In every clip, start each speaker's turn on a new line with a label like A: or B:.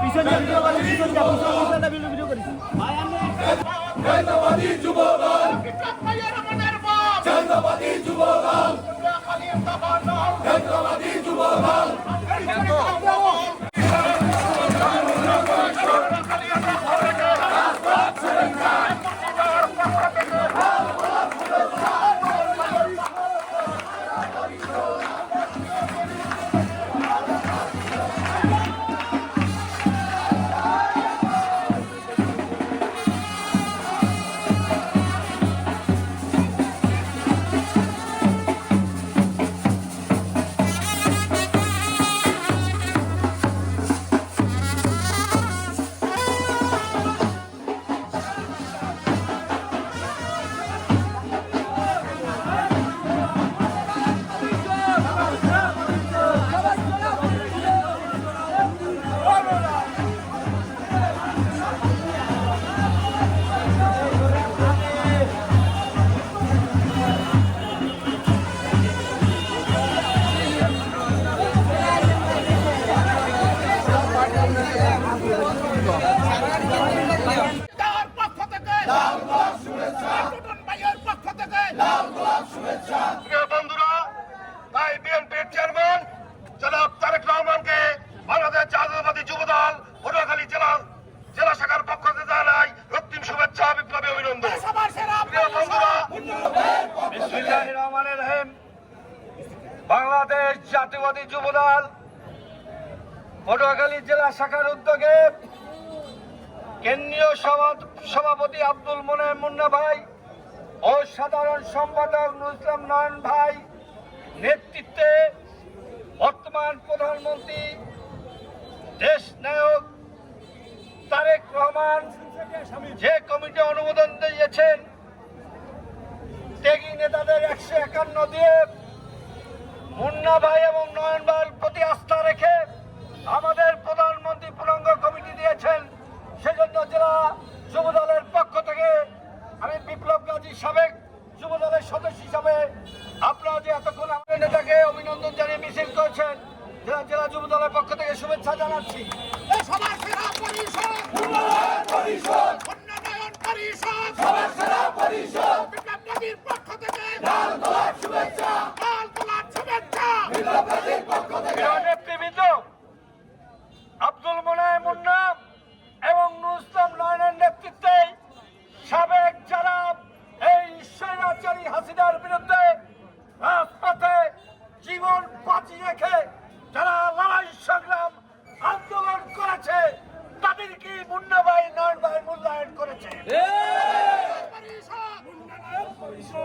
A: পিছনে বাবু পিছনে ভিডিও করি পিছনে ভিডিও করি
B: জাতীয়বাদী যুবদল জাতীয়বাদী যুবদল জাতীয়বাদী যুবদল
C: বাংলাদেশ জাতীয়বাদী যুবদল পটুয়াখালী জেলা শাখার উদ্যোগে কেন্দ্রীয় সভাপতি আব্দুল মোনেম মুন্না ভাই ও সাধারণ সম্পাদক নুরুল ইসলাম নয়ন ভাই নেতৃত্বে বর্তমান প্রধানমন্ত্রী দেশ নায়ক তারেক রহমান যে কমিটি অনুমোদন দিয়েছেন ত্যাগী নেতাদের 151 দিয়ে মুন্না ভাই এবং নয়ন ভাইয়ের প্রতি আস্থা রেখে আমাদের প্রধানমন্ত্রী পূর্ণাঙ্গ কমিটি দিয়েছেন। সেজন্য জেলা যুবদলের পক্ষ থেকে আমি বিপ্লব গাজী সাবেক যুবদলের সদস্য হিসাবে আপনারা যে এতক্ষণ আমাদের নেতাকে অভিনন্দন জানিয়ে মিছিল করেছেন জেলা যুবদলের পক্ষ থেকে শুভেচ্ছা জানাচ্ছি। নেতৃবৃন্দ আব্দুল মোনেম মুন্না এবং নুরুল ইসলাম নয়নের নেতৃত্বে সাবেক যারা এই স্বৈরাচারী হাসিনার বিরুদ্ধে রাজপথে জীবন বাজি রেখে যারা লড়াই সংগ্রাম আন্দোলন করেছে তাদেরকে মুন্না ভাই নয়ন ভাই মূল্যায়ন করেছে।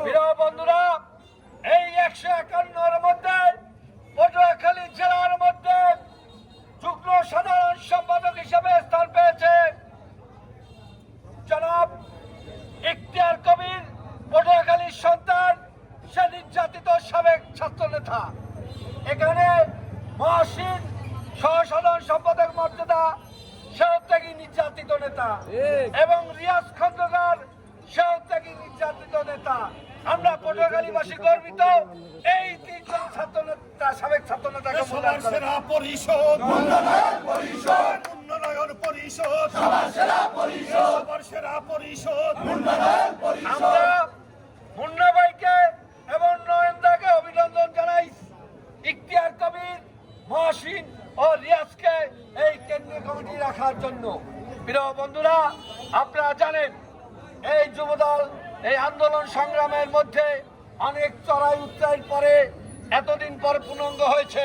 C: প্রিয় বন্ধুরা, এই 151 মধ্যে পটুয়াখালী জেলার মধ্যে যুগ্ম সাধারণ সম্পাদক হিসেবে স্থান পেয়েছে জনাব ইখতিয়ার কবির, পটুয়াখালীর সন্তান, সে নির্যাতিত সাবেক ছাত্র নেতা। এখানে মহসিন সহসাধারণ সম্পাদক মর্যাদা, সেও ত্যাগী নির্যাতিত নেতা, এবং রিয়াজ খন্দকার, সেও ত্যাগী নির্যাতিত নেতা। আমরা পটুয়াখালীবাসী গর্বিত এই 3 জন ছাত্র নেতা, সাবেক ছাত্র নেতাকে
B: সেরা পরিষদ উন্নয়ন পরিষদ সেরা পরিষদ
C: আমরা মুন্না ভাইকে এবং নয়নদাকে অভিনন্দন জানাই, ইখতিয়ার কবির, মহসিন ও রিয়াজকে এই কেন্দ্রীয় কমিটি রাখার জন্য। প্রিয় বন্ধুরা, আপনারা জানেন এই যুবদল এই আন্দোলন সংগ্রামের মধ্যে অনেক চড়াই উতরাইয়ের পরে এতদিন পর পূর্ণাঙ্গ হয়েছে,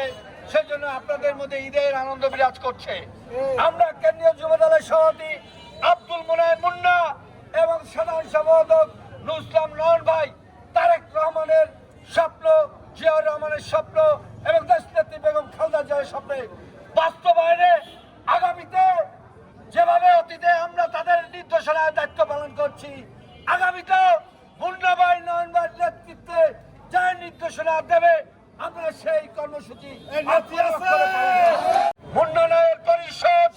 C: সেজন্য আপনাদের মধ্যে ঈদের আনন্দ বিরাজ করছে। আমরা কেন্দ্রীয় যুবদলের সভাপতি আব্দুল মোনেম মুন্না এবং সাধারণ সম্পাদক নুরুল ইসলাম নয়ন ভাই তারেক রহমানের স্বপ্ন, জিয়াউর রহমানের স্বপ্ন এবং দেশনেত্রী বেগম খালেদা জিয়ার স্বপ্নে বাস্তবায়নে আগামীতে যেভাবে অতীতে আমরা তাদের নির্দেশনায় দায়িত্ব পালন করছি, আগামীতে মুন্না ভাই নয়ন ভাইয়ের নেতৃত্বে যা নির্দেশনা দেবে আমরা সেই কর্মসূচি উন্নয়নের পরিষদ,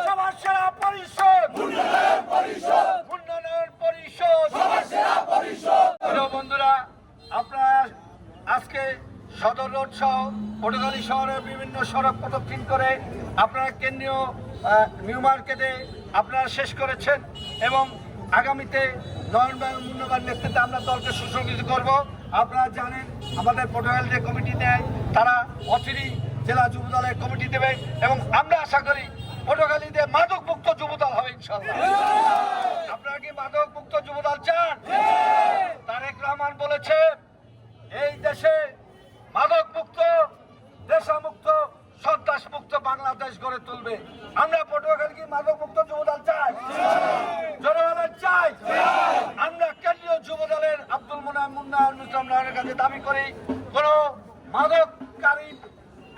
C: সবার সেরা পরিষদ, উন্নয়নের পরিষদ। বন্ধুরা, আপনারা শহরের বিভিন্ন সড়ক প্রদক্ষিণ করে আপনারা কেন্দ্রীয় নিউ মার্কেটে আপনারা শেষ করেছেন এবং আগামীতে নয়ন মুন্নাবার নেতৃত্বে আমরা দলকে সুসংগঠিত করব। আপনারা জানেন আমাদের পটুয়াখালী যে কমিটি দেয় তারা অচিরেই জেলা যুব দলের কমিটি দেবে এবং আমরা আশা করি পটুয়াখালীতে মাদক মুক্ত যুব দল হবে ইনশাআল্লাহ। আপনারা কি মাদক মুক্ত যুব দল চান? তারেক রহমান বলেছে এই দেশে মাদক মুক্ত, নেশামুক্ত, সন্ত্রাস মুক্ত বাংলাদেশ গড়ে তুলবে। আমরা পটুয়াখালী কি মাদক মুক্ত যুব দল চাই? জনগণের চাই। আমরা কেন্দ্রীয় যুব দলের আব্দুল মুন্নার কাছে দাবি করি কোন মাদককারী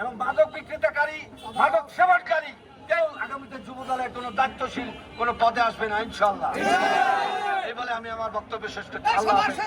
C: এবং মাদক বিক্রেতাকারী, মাদক সেবনকারী কেউ আগামীতে যুব দলের কোনো দায়িত্বশীল কোনো পদে আসবে না ইনশাআল্লাহ। এই বলে আমি আমার বক্তব্য শেষ করছি। আল্লাহ হাফেজ।